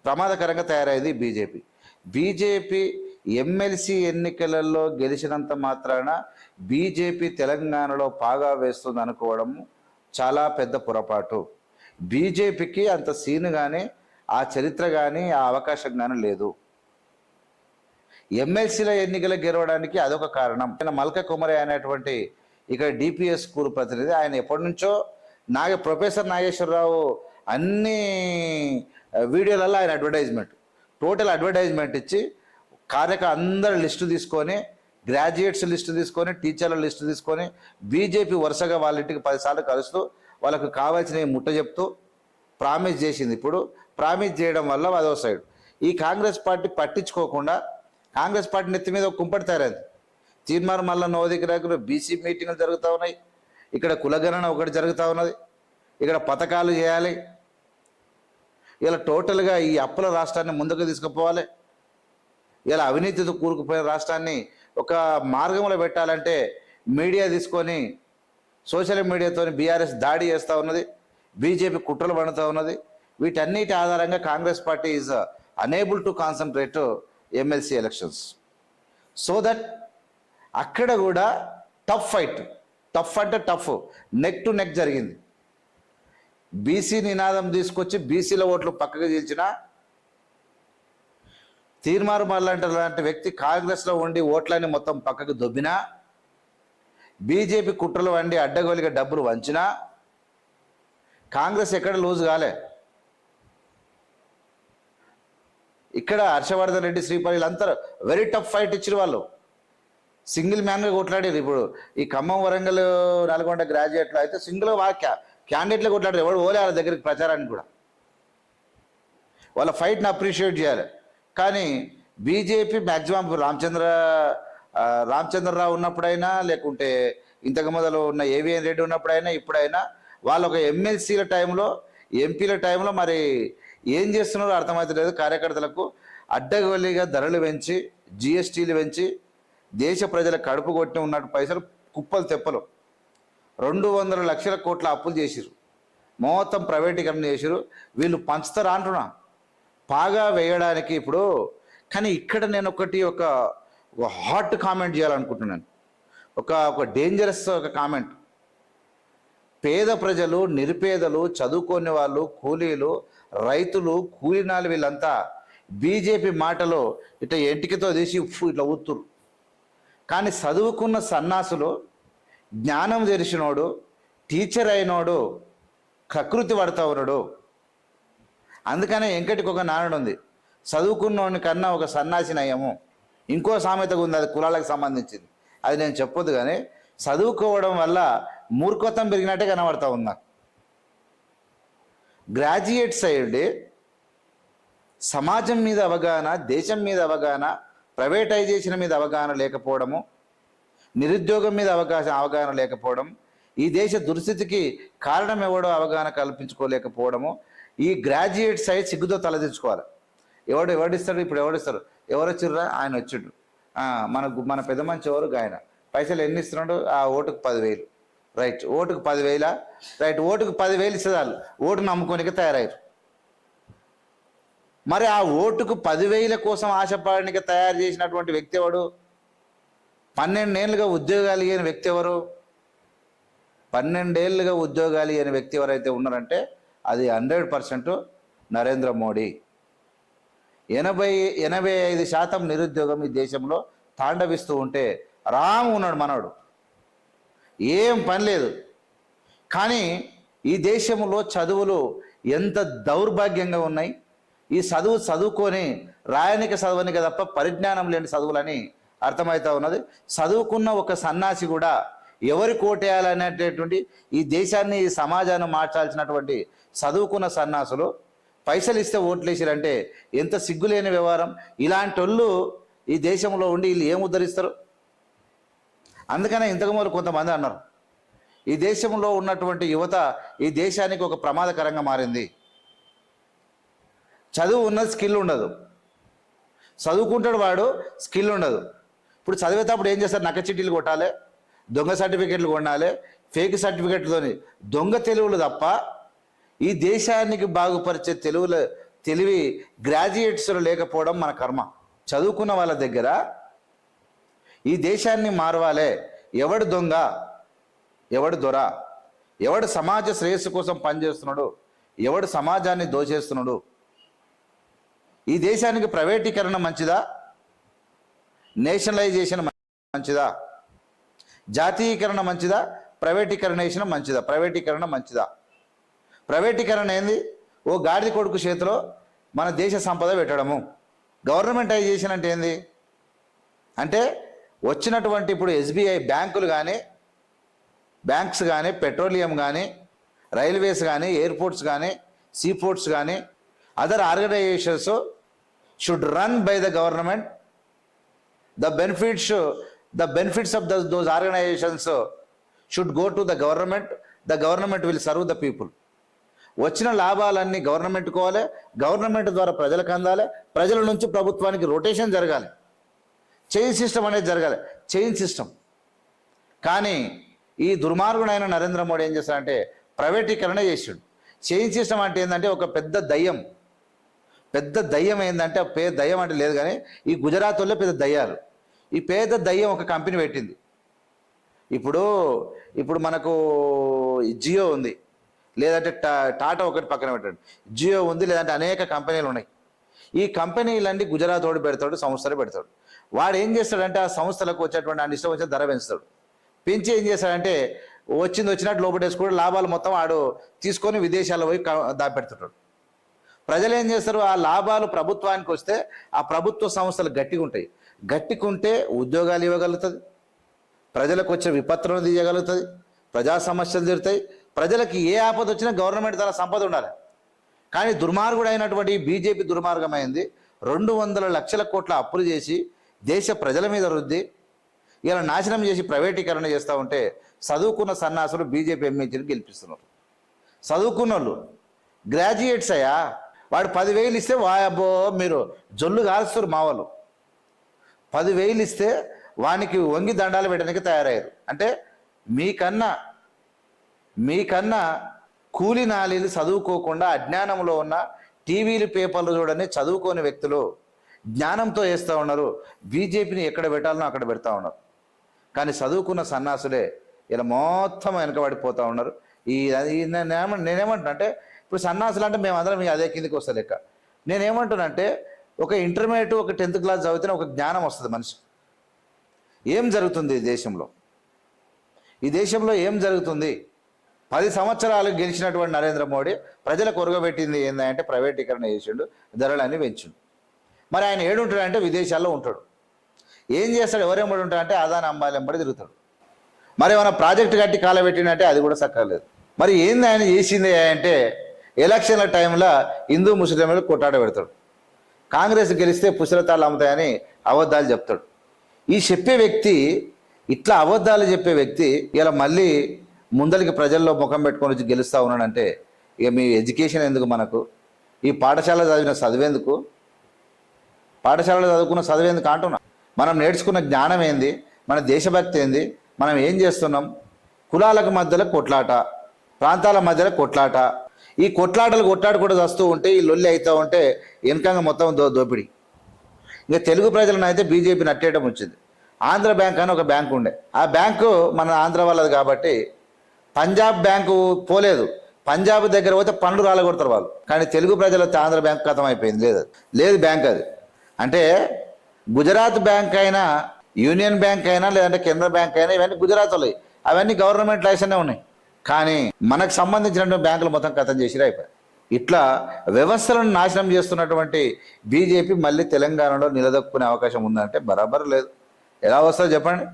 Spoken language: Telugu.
ప్రమాదకరంగా తయారైంది బీజేపీ. బీజేపీ ఎమ్మెల్సీ ఎన్నికలలో గెలిచినంత మాత్రాన బీజేపీ తెలంగాణలో పాగా వేస్తుంది అనుకోవడం చాలా పెద్ద పొరపాటు. బీజేపీకి అంత సీను కానీ ఆ చరిత్ర కానీ ఆ అవకాశం కానీ లేదు. ఎమ్మెల్సీల ఎన్నికలు గెలవడానికి అదొక కారణం. మల్క కుమరే అనేటువంటి ఇక్కడ డిపిఎస్ స్కూల్ ప్రతినిధి, ఆయన ఎప్పటి నుంచో ప్రొఫెసర్ నాగేశ్వరరావు అన్ని వీడియోలలో ఆయన టోటల్ అడ్వర్టైజ్మెంట్ ఇచ్చి అందరి లిస్టు తీసుకొని, గ్రాడ్యుయేట్స్ లిస్టు తీసుకొని, టీచర్ల లిస్టు తీసుకొని బీజేపీ వరుసగా వాళ్ళ ఇంటికి 10 సార్లు కలుస్తూ వాళ్ళకు కావాల్సినవి ముట్ట చెప్తూ ప్రామిస్ చేసింది. ఇప్పుడు ప్రామిస్ చేయడం వల్ల అదో సైడ్ ఈ కాంగ్రెస్ పార్టీ పట్టించుకోకుండా కాంగ్రెస్ పార్టీ నెత్తి మీద ఒక కుంపటి తయారైంది. తీర్మార్ మల్ల నవోదికరాకులు బీసీ మీటింగ్లు జరుగుతూ ఉన్నాయి, ఇక్కడ కులగణన ఒకటి జరుగుతూ ఉన్నది, ఇక్కడ పథకాలు చేయాలి, ఇలా టోటల్గా ఈ అప్పుల రాష్ట్రాన్ని ముందుకు తీసుకుపోవాలి, ఇలా అవినీతితో కూరుకుపోయిన రాష్ట్రాన్ని ఒక మార్గంలో పెట్టాలంటే మీడియా తీసుకొని సోషల్ మీడియాతో బీఆర్ఎస్ దాడి చేస్తూ ఉన్నది, బీజేపీ కుట్రలు పడుతూ ఉన్నది. వీటన్నిటి ఆధారంగా Congress party is unable to concentrate MLC elections. So that అక్కడ కూడా టఫ్ అంటే టఫ్, నెక్ టు నెక్ జరిగింది. బీసీ నినాదం తీసుకొచ్చి బీసీల ఓట్లు పక్కకు చీల్చిన తీర్మార్ మల్లంట లాంటి వ్యక్తి కాంగ్రెస్లో ఉండి ఓట్లని మొత్తం పక్కకు దొబ్బినా, బీజేపీ కుట్రలు వండి అడ్డగోలిగా డబ్బులు వంచినా కాంగ్రెస్ ఎక్కడ లూజ్ కాలే. ఇక్కడ హర్షవర్ధన్ రెడ్డి, శ్రీపల్లి అంతా వెరీ టఫ్ ఫైట్ ఇచ్చిన వాళ్ళు, సింగిల్ మ్యాన్గా కొట్లాడారు. ఇప్పుడు ఈ ఖమ్మం, వరంగల్, నల్గొండ గ్రాడ్యుయేట్లు అయితే సింగిల్ క్యాండిడేట్లు కొట్లాడారు, ఎవరు పోలే వాళ్ళ దగ్గరికి ప్రచారానికి కూడా. వాళ్ళ ఫైట్ని అప్రిషియేట్ చేయాలి. కానీ బీజేపీ మ్యాక్సిమం రామచంద్రరావు ఉన్నప్పుడైనా, లేకుంటే ఇంతకు మొదలు ఉన్న ఏవిఎన్ రెడ్డి ఉన్నప్పుడైనా, ఇప్పుడైనా వాళ్ళు ఒక ఎమ్మెల్సీల టైంలో, ఎంపీల టైంలో మరి ఏం చేస్తున్నారో అర్థమవుతలేదు. కార్యకర్తలకు అడ్డగోలిగా ధరలు పెంచి, జిఎస్టీలు పెంచి దేశ ప్రజల కడుపు కొట్టి ఉన్నట్టు పైసలు కుప్పలు తెప్పలు 200 లక్షల కోట్ల అప్పులు చేసిరు, మొత్తం ప్రైవేటీకరణ చేసిరు. వీళ్ళు పంచుతారా అంటున్నా పాగా వేయడానికి ఇప్పుడు. కానీ ఇక్కడ నేను ఒక హాట్ కామెంట్ చేయాలనుకుంటున్నాను, ఒక డేంజరస్ ఒక కామెంట్. పేద ప్రజలు, నిరుపేదలు, చదువుకోని వాళ్ళు, కూలీలు, రైతులు, కూలీనాలు వీళ్ళంతా బీజేపీ మాటలో ఇట్లా ఎంటికతో తీసి ఇట్లా ఊతురు. కానీ చదువుకున్న సన్నాసులు, జ్ఞానం తెలిసినోడు, టీచర్ అయినోడు ప్రకృతి పడతా ఉన్నాడు. అందుకనే వెంకటికి ఒక నానుడు ఉంది, చదువుకున్నోని కన్నా ఒక సన్నాసి నయము. ఇంకో సామెతగా ఉంది, అది కులాలకు సంబంధించింది, అది నేను చెప్పొద్దు. కానీ చదువుకోవడం వల్ల మూర్ఖత్వం పెరిగినట్టే కనబడతా ఉంది నాకు. గ్రాడ్యుయేట్స్ అయ్యండి, సమాజం మీద అవగాహన, దేశం మీద అవగాహన, ప్రైవేటైజేషన్ మీద అవగాహన లేకపోవడము, నిరుద్యోగం మీద అవగాహన లేకపోవడం, ఈ దేశ దుస్థితికి కారణం ఎవడో అవగాహన కల్పించుకోలేకపోవడము. ఈ గ్రాడ్యుయేట్ సైడ్ సిగ్గుతో తలదించుకోవాలి. ఎవడిస్తాడు ఇప్పుడు, ఎవరు వచ్చిర్రా, ఆయన వచ్చిండు, మన పెద్ద మంచి ఎవరు, ఆయన పైసలు ఎన్ని ఇస్తున్నాడు, ఆ ఓటుకు 10,000, రైట్, ఓటుకు 10,000, రైట్, ఓటుకు 10,000 ఇస్తారు, ఓటు నమ్ముకోనిక తయారయ్యారు. మరి ఆ ఓటుకు 10,000 కోసం ఆశపడడానికి తయారు చేసినటువంటి వ్యక్తి ఎవడు? 12 ఏళ్ళుగా ఉద్యోగాలు ఇవ్వని వ్యక్తి ఎవరు? 12 ఏళ్ళుగా ఉద్యోగాలు ఇవ్వని వ్యక్తి ఎవరైతే ఉన్నారంటే అది 100% నరేంద్ర మోడీ. 85% నిరుద్యోగం ఈ దేశంలో తాండవిస్తూ ఉంటే రాము ఉన్నాడు మనోడు, ఏం పని లేదు. కానీ ఈ దేశంలో చదువులు ఎంత దౌర్భాగ్యంగా ఉన్నాయి. ఈ చదువుకొని రాయనిక చదవనిక తప్ప పరిజ్ఞానం లేని చదువులని అర్థమవుతా ఉన్నది. చదువుకున్న ఒక సన్నాసి కూడా ఎవరి కోటేయాలనేటటువంటి, ఈ దేశాన్ని, ఈ సమాజాన్ని మార్చాల్సినటువంటి చదువుకున్న సన్నాసులు పైసలు ఇస్తే ఓట్లు వేసారంటే ఎంత సిగ్గులేని వ్యవహారం. ఇలాంటి వాళ్ళు ఈ దేశంలో ఉండి వీళ్ళు ఏం ఉద్ధరిస్తారు? అందుకనే ఇంతకుముందు కొంతమంది అన్నారు, ఈ దేశంలో ఉన్నటువంటి యువత ఈ దేశానికి ఒక ప్రమాదకరంగా మారింది. చదువు ఉన్నది, స్కిల్ ఉండదు. చదువుకుంటాడు వాడు, స్కిల్ ఉండదు. ఇప్పుడు చదివేటప్పుడు ఏం చేస్తారు? నక్క చిట్టీలు కొట్టాలి, దొంగ సర్టిఫికెట్లు కొనాలి, ఫేక్ సర్టిఫికెట్లతోని దొంగ తెలుగులు తప్ప ఈ దేశానికి బాగుపరిచే తెలివి గ్రాడ్యుయేట్స్లో లేకపోవడం మన కర్మ. చదువుకున్న వాళ్ళ దగ్గర ఈ దేశాన్ని మారవాలే, ఎవడు దొంగ, ఎవడు దొర, ఎవడు సమాజ శ్రేయస్సు కోసం పనిచేస్తున్నాడు, ఎవడు సమాజాన్ని దోచేస్తున్నాడు, ఈ దేశానికి ప్రైవేటీకరణ మంచిదా, నేషనలైజేషన్ మంచిదా, జాతీయకరణ మంచిదా, ప్రైవేటీకరణేషన్ మంచిదా? ప్రైవేటీకరణ మంచిదా? ప్రైవేటీకరణ ఏంది? ఓ గాడిద కొడుకు చేతిలో మన దేశ సంపద పెట్టడము. గవర్నమెంటైజేషన్ అంటే ఏంది? అంటే వచ్చినటువంటి ఇప్పుడు ఎస్బీఐ బ్యాంకులు కానీ, బ్యాంక్స్ కానీ, పెట్రోలియం కానీ, రైల్వేస్ కానీ, ఎయిర్పోర్ట్స్ కానీ, సీపోర్ట్స్ కానీ, other organisations should run by the government. The benefits of those organizations should go to the government. The government will serve the people. వచ్చిన లాభాలన్నీ గవర్నమెంట్ కోవాలి, గవర్నమెంట్ ద్వారా ప్రజలకు అందాలి, ప్రజల నుంచి ప్రభుత్వానికి రొటేషన్ జరగాలి, చైన్ సిస్టమ్ అనేది జరగాలి, చైన్ సిస్టమ్. కానీ ఈ దుర్మార్గుడైన నరేంద్ర మోడీ ఏం చేస్తాడంటే ప్రైవేటీకరణ చేసాడు. చైన్ సిస్టమ్ అంటే ఏంటంటే ఒక పెద్ద దయ్యం ఏంటంటే దయ్యం అంటే లేదు కానీ ఈ గుజరాత్ వల్ల పెద్ద దయ్యాలు. ఈ పేద దయ్యం ఒక కంపెనీ పెట్టింది. ఇప్పుడు మనకు జియో ఉంది, లేదంటే టాటా ఒకటి పక్కన పెట్టండి, జియో ఉంది, లేదంటే అనేక కంపెనీలు ఉన్నాయి. ఈ కంపెనీలన్నీ గుజరాత్ వాడు పెడతాడు, సంస్థలు పెడతాడు. వాడు ఏం చేస్తాడంటే ఆ సంస్థలకు వచ్చేటువంటి ఆ ఇష్టం వచ్చిన ధర పెంచుతాడు. పెంచి ఏం చేస్తాడంటే వచ్చినట్టు లోపటేసుకుంటూ లాభాలు మొత్తం వాడు తీసుకొని విదేశాల్లో పోయి దాపెడుతుంటాడు. ప్రజలు ఏం చేస్తారు? ఆ లాభాలు ప్రభుత్వానికి వస్తే ఆ ప్రభుత్వ సంస్థలు గట్టికుంటే ఉద్యోగాలు ఇవ్వగలుగుతుంది, ప్రజలకు వచ్చే విపత్తులను తీయగలుగుతుంది, ప్రజా సమస్యలు తీరుతాయి. ప్రజలకి ఏ ఆపద వచ్చినా గవర్నమెంట్ తన సంపద ఉండాలి. కానీ దుర్మార్గుడైనటువంటి బీజేపీ దుర్మార్గమైంది. 200 లక్షల కోట్ల అప్పులు చేసి దేశ ప్రజల మీద రుద్ది ఇలా నాశనం చేసి ప్రైవేటీకరణ చేస్తూ ఉంటే చదువుకున్న సన్నాసులు బీజేపీ ఎమ్మెల్యేలు గెలిపిస్తున్నారు. చదువుకున్న వాళ్ళు గ్రాడ్యుయేట్స్ అయ్యా, వాడు 10,000 ఇస్తే వాయబ్బో మీరు జొల్లు కాల్స్తారు. మా వాళ్ళు 10,000 ఇస్తే వానికి వంగి దండాలు పెట్టడానికి తయారయ్యారు. అంటే మీకన్నా కూలి నాలీలు చదువుకోకుండా అజ్ఞానంలో ఉన్న టీవీలు పేపర్లు చూడని చదువుకోని వ్యక్తులు జ్ఞానంతో వేస్తూ ఉన్నారు. బీజేపీని ఎక్కడ పెట్టాలనో అక్కడ పెడతా ఉన్నారు. కానీ చదువుకున్న సన్నాసులే ఇలా మొత్తం వెనకబడిపోతూ ఉన్నారు. నేనేమంటున్నా అంటే ఇప్పుడు సన్నాసులు అంటే మేమందరం అదే కిందికి వస్తా లెక్క. నేనేమంటున్నానంటే ఒక ఇంటర్మీడియట్, ఒక 10th క్లాస్ చదివితేనే ఒక జ్ఞానం వస్తుంది మనిషికి. ఏం జరుగుతుంది ఈ దేశంలో ఏం జరుగుతుంది? 10 సంవత్సరాలు గెలిచినటువంటి నరేంద్ర మోడీ ప్రజలకు ఒరగబెట్టింది ఏంటంటే ప్రైవేటీకరణ చేసిండు, ధరలన్నీ పెంచిండు. మరి ఆయన ఏడుంటాడంటే విదేశాల్లో ఉంటాడు. ఏం చేస్తాడు? ఎవరెంబడి ఉంటాడంటే అదాని అంబానీ ఎంబడి తిరుగుతాడు. మరి ఏమైనా ప్రాజెక్టు కట్టి కాలబెట్టినంటే అది కూడా సక్కర్లేదు. మరి ఏంది ఆయన చేసింది అంటే ఎలక్షన్ల టైంలో హిందూ ముస్లింలు కొట్టాడ పెడతాడు. కాంగ్రెస్ గెలిస్తే పుస్తకాలు అమ్ముతాయని అబద్ధాలు చెప్తాడు. ఈ చెప్పే వ్యక్తి, ఇట్లా అబద్ధాలు చెప్పే వ్యక్తి ఇలా మళ్ళీ ముందరికి ప్రజల్లో ముఖం పెట్టుకొని వచ్చి గెలుస్తూ ఉన్నాడంటే ఇక మీ ఎడ్యుకేషన్ ఎందుకు మనకు? ఈ పాఠశాల చదివిన చదివేందుకు? పాఠశాలలో చదువుకున్న చదివేందుకు అంటున్నా? మనం నేర్చుకున్న జ్ఞానం ఏంది? మన దేశభక్తి ఏంది? మనం ఏం చేస్తున్నాం? కులాలకు మధ్యలో కొట్లాట, ప్రాంతాల మధ్యలో కొట్లాట. ఈ కొట్లాటలు కొట్లాడుకుంటూ వస్తూ ఉంటే, ఈ లొల్లి అవుతూ ఉంటే వెనకంగా మొత్తం దోపిడీ. ఇంకా తెలుగు ప్రజలను అయితే బీజేపీ నట్టేయడం వచ్చింది. ఆంధ్ర బ్యాంక్ అని ఒక బ్యాంకు ఉండే, ఆ బ్యాంకు మన ఆంధ్ర వాళ్ళది కాబట్టి పంజాబ్ బ్యాంకు పోలేదు. పంజాబ్ దగ్గర పోతే పండ్లు రాలగొడతారు వాళ్ళు. కానీ తెలుగు ప్రజలతో ఆంధ్ర బ్యాంక్ ఖతం అయిపోయింది. లేదు బ్యాంక్ అది. అంటే గుజరాత్ బ్యాంక్ అయినా, యూనియన్ బ్యాంక్ అయినా, లేదంటే కేంద్ర బ్యాంక్ అయినా, ఇవన్నీ గుజరాత్లో, అవన్నీ గవర్నమెంట్ లైసెన్సే ఉన్నాయి. కానీ మనకు సంబంధించినటువంటి బ్యాంకులు మొత్తం ఖతం చేసి అయిపోయాయి. ఇట్లా వ్యవస్థలను నాశనం చేస్తున్నటువంటి బీజేపీ మళ్ళీ తెలంగాణలో నిలదొక్కునే అవకాశం ఉందంటే బరాబర్ లేదు. ఎలా వస్తుందో చెప్పండి.